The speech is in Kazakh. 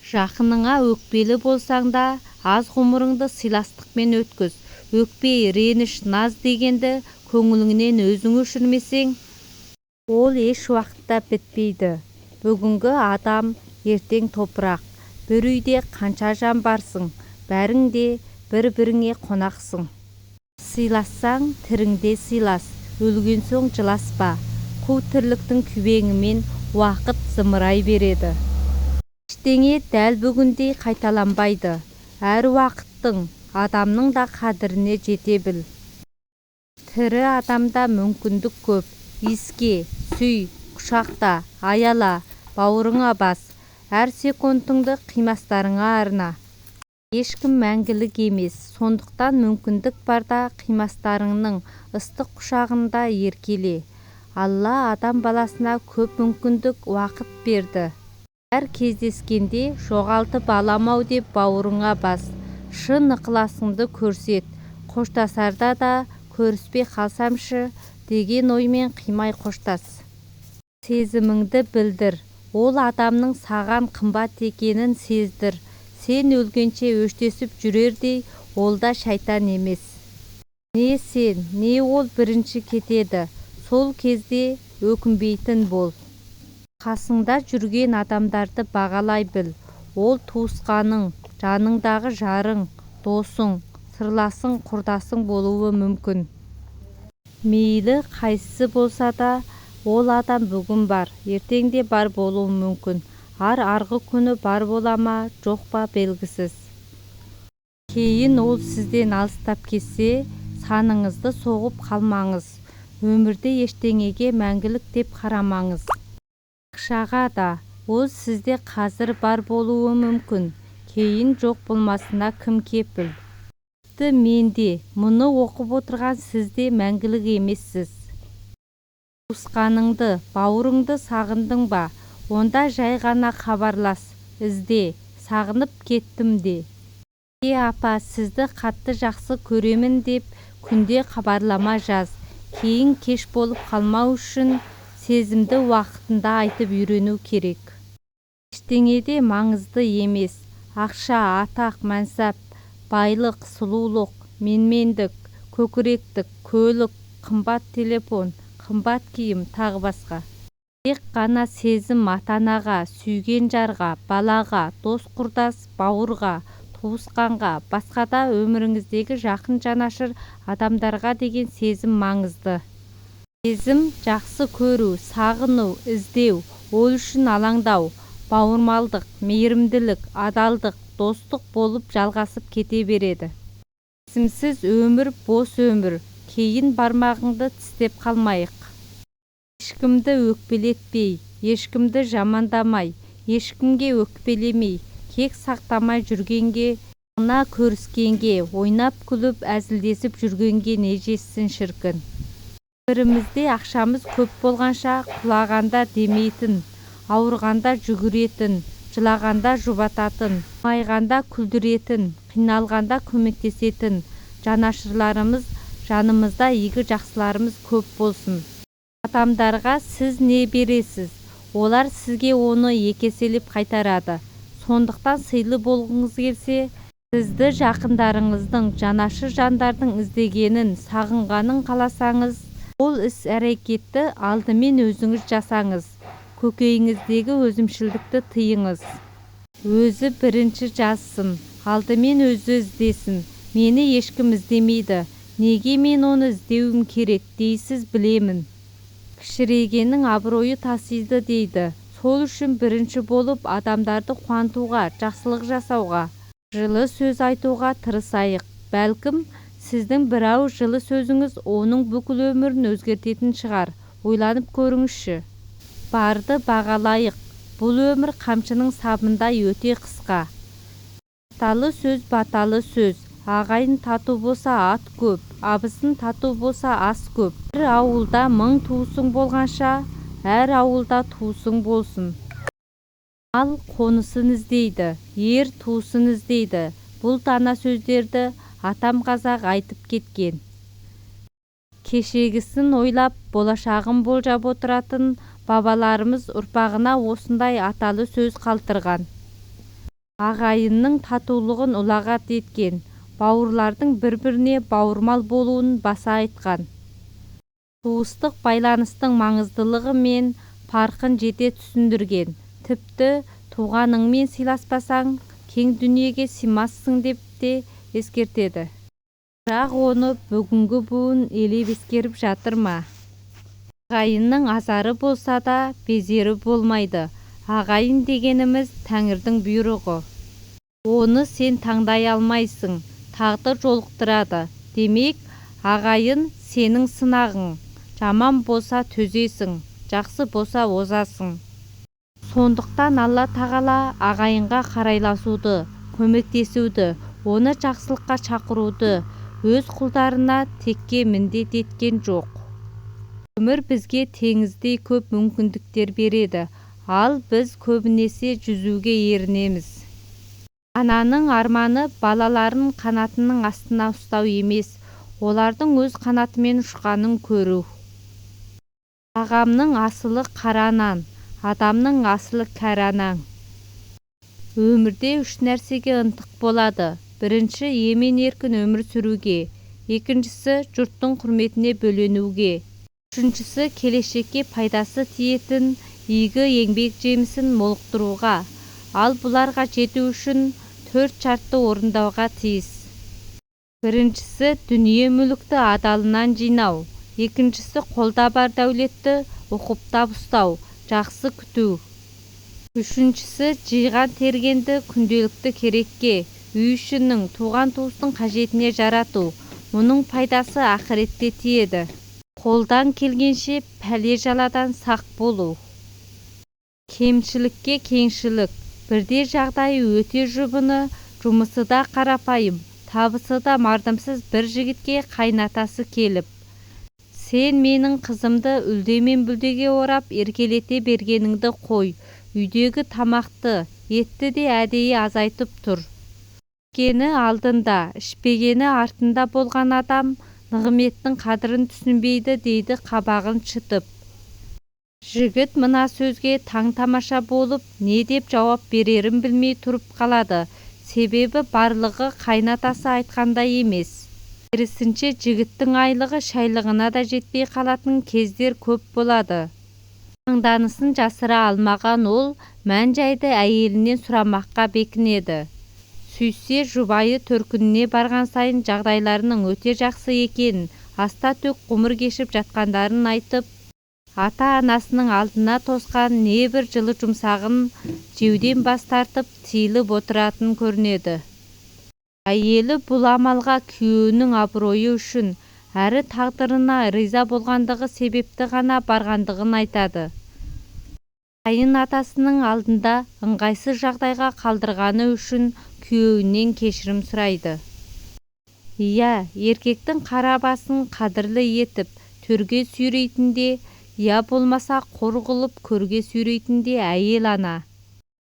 Жақыныңа өкпелі болсаң да, аз ғұмырыңды сыйластықпен өткіз. Өкпе, реніш, наз дегенді көңіліңнен өзің өшірмесең, ол еш уақытта бітпейді. Бүгінгі адам, ертең топырақ. Bir үйде қанша жан барсың, бәрің де бір-біріңе қонақсың. Сыйлассаң, тіріңде сыйлас, өлген соң жыласпа. Қу тірліктің күйбеңімен уақыт зымырай береді. Ештеңе дәл бүгіндей қайталанбайды. Әр уақыттың, адамның да қадіріне жете біл. Тірі адамда мүмкіндік көп. Иіске, сүй, құшақта, аяла, бауырыңа бас. Әр секундыңды қимастарыңа арна. Ешкім мәңгілік емес, сондықтан мүмкіндік барда қимастарыңның ыстық құшағында еркеле. Алла адам баласына көп мүмкіндік уақыт берді. Әр кездескенде жоғалтып аламау деп бауырыңа бас. Шын ықыласыңды көрсет. Қоштасарда да көріспей қалсамшы деген оймен қимай қоштас. Сезіміңді білдір. Ол адамның саған қымбат екенін сездір. Сен өлгенше өштесіп жүрердей, ол да шайтан емес. Не сен, не ол бірінші кетеді. Сол кезде өкінбейтін бол. Қасыңда жүрген адамдарды бағалай біл. Ол туысқаның, жаныңдағы жарың, досың, сырласың, құрдасың болуы мүмкін. Мейлі қайсысы болса да, ол адам бүгін бар, ертең де бар болуы мүмкін. Арғы күні бар бола ма, жоқ па белгісіз. Кейін ол сізден алыстап кетсе, саныңызды соғып қалмаңыз. Өмірде ештеңеге мәңгілік деп қарамаңыз. Ақшаға да, ол сізде қазір бар болуы мүмкін. Кейін жоқ болмасына кім кепіл? Менде, мұны оқып отырған сізде мәңгілік емессіз. Туысқаныңды, бауырыңды сағындың ба? Онда жай ғана хабарлас, ізде, сағынып кеттім де. Апа, сізді қатты жақсы көремін деп күнде хабарлама жаз. Кейін кеш болып қалмау үшін сезімді уақытында айтып үйрену керек. Ештеңеде маңызды емес. Ақша, атақ, мәнсап, байлық, сұлулық, менмендік, көкіректік, көлік, қымбат телефон, қымбат киім, тағы басқа. Тек қана сезім ата-анаға, сүйген жарға, балаға, дос-құрдас, бауырға, туысқанға, басқа да өміріңіздегі жақын жанашыр адамдарға деген сезім маңызды. Сезім жақсы көру, сағыну, іздеу, ол үшін алаңдау, бауырмалдық, мейірімділік, адалдық, достық болып жалғасып кете береді. Сезімсіз өмір бос өмір. Кейін бармағыңды тістеп қалмайық. Ешкімді өкпелетпей, ешкімді жамандамай, ешкімге өкпелемей, кек сақтамай жүргенге, ғана көріскенге, ойнап күліп әзілдесіп жүргенге не жетсін шіркін. Бірімізде ақшамыз көп болғанша құлағанда демейтін, ауырғанда жүгіретін, жылағанда жұбататын, майғанда күлдіретін, қиналғанда көмектесетін жанашырларымыз жанымызда, игі жақсыларымыз көп болсын. Адамдарға сіз не бересіз, олар сізге оны екеселеп қайтарады. Сондықтан сыйлы болғыңыз келсе, сізді жақындарыңыздың, жанашыр жандардың іздегенін, сағынғанын қаласаңыз, ол іс-әрекетті алдымен өзіңіз жасаңыз. Көкейіңіздегі өзімшілдікті тыйыңыз. Өзі бірінші жазсын, алдымен өзі іздесін. Мені ешкім іздемейді. Неге мен оны іздеуім керек дейсіз, білемін. Кішірейгеннің абыройы тасиды дейді. Сол үшін бірінші болып адамдарды қуантуға, жақсылық жасауға, жылы сөз айтуға тырысайық. Бәлкім, сіздің бір ауыз жылы сөзіңіз оның бүкіл өмірін өзгертетін шығар. Ойланып көріңізші. Барды бағалайық. Бұл өмір қамшының сабындай өте қысқа. Баталы сөз баталы сөз. Ағайын тату болса ат көп, абысын тату болса ас көп. Бір ауылда 1000 туысың болғанша, әр ауылда туысың болсын. Ал қонысын іздейді, ер туысын іздейді. Бұл дана сөздерді атам қазақ айтып кеткен. Кешегісін ойлап, болашағын болжап отыратын бабаларымыз ұрпағына осындай аталы сөз қалдырған. ағайынның татулығын ұлағат еткен, бауырлардың бір-біріне бауырмал болуын баса айтқан. Туыстық байланыстың маңыздылығы мен парқын жете түсіндірген. Тіпті туғаныңмен сыйласпасаң, кең дүниеге сыймассың деп те ескертеді. Бірақ оны бүгінгі буын елеп ескеріп жатыр ма? Ағайынның азары болса да безері болмайды. Ағайын дегеніміз Тәңірдің бұйрығы. Оны сен таңдай алмайсың, тағдыр жолықтырады. Демек, ағайын сенің сынағың. Жаман болса төзесің, жақсы болса озасың. Сондықтан Алла тағала ағайынға қарайласуды, көмектесуді, оны жақсылыққа шақыруды өз құлдарына текке міндет еткен жоқ. Өмір бізге теңіздей көп мүмкіндіктер береді, ал біз көбінесе жүзуге ерінеміз. Ананың арманы балаларын қанатының астына ұстау емес, олардың өз қанатымен ұшқанын көру. Ағамның асылы қара нан, адамның асылы кәрі анаң. Өмірде үш нәрсеге ынтық болады. Бірінші, емен-еркін өмір сүруге. Екіншісі, жұрттың құрметіне бөленуге. Үшіншісі, келешекке пайдасы тиетін игі еңбек жемісін молықтыруға. Ал бұларға жету үшін 4 шартты орындауға тиіс. Біріншісі, дүние мүлікті адалынан жинау. Екіншісі, қолда бар дәулетті ұқыптап ұстау, жақсы күту. Үшіншісі, жиған тергенді күнделікті керекке, үй ішінің, туған туыстың қажетіне жарату. Мұның пайдасы ақыретте тиеді. Қолдан келгенше пәле-жаладан сақ болу. Кемшілікке кеңшілік. Бірде жағдайы өте жұбыны, жұмысы да қарапайым, табысы да мардымсыз бір жігітке қайнатасы келіп: сен менің қызымды үлдемен бүлдеге орап еркелете бергеніңді қой, үйдегі тамақты, етті де әдейі азайтып тұр. Ішкені алдында, ішпегені артында болған адам нығметтің қадірін түсінбейді дейді қабағын шытып. Жігіт мына сөзге таң-тамаша болып, не деп жауап берерін білмей тұрып қалады. Себебі барлығы қайнатасы айтқандай емес. Керісінше жігіттің айлығы шайлығына да жетпей қалатын кездер көп болады. Таңданысын жасыра алмаған ол мән-жайды әйелінен сұрамаққа бекінеді. Сүйсе жұбайы төркініне барған сайын жағдайларының өте жақсы екенін, аста-төк ғұмыр кешіп жатқандарын айтып, ата-анасының алдына тосқан небір жылы жұмсағын жеуден бас тартып тиылып отыратын көрінеді. Әйелі бұл амалға күйеуінің абыройы үшін, әрі тағдырына риза болғандығы себепті ғана барғандығын айтады. Қайын атасының алдында ыңғайсыз жағдайға қалдырғаны үшін күйеуінен кешірім сұрайды. Иә, еркектің қара басын қадірлі етіп төрге сүйрейтінде, я болмаса қор қылып көрге сүйрейтінде әйел ана.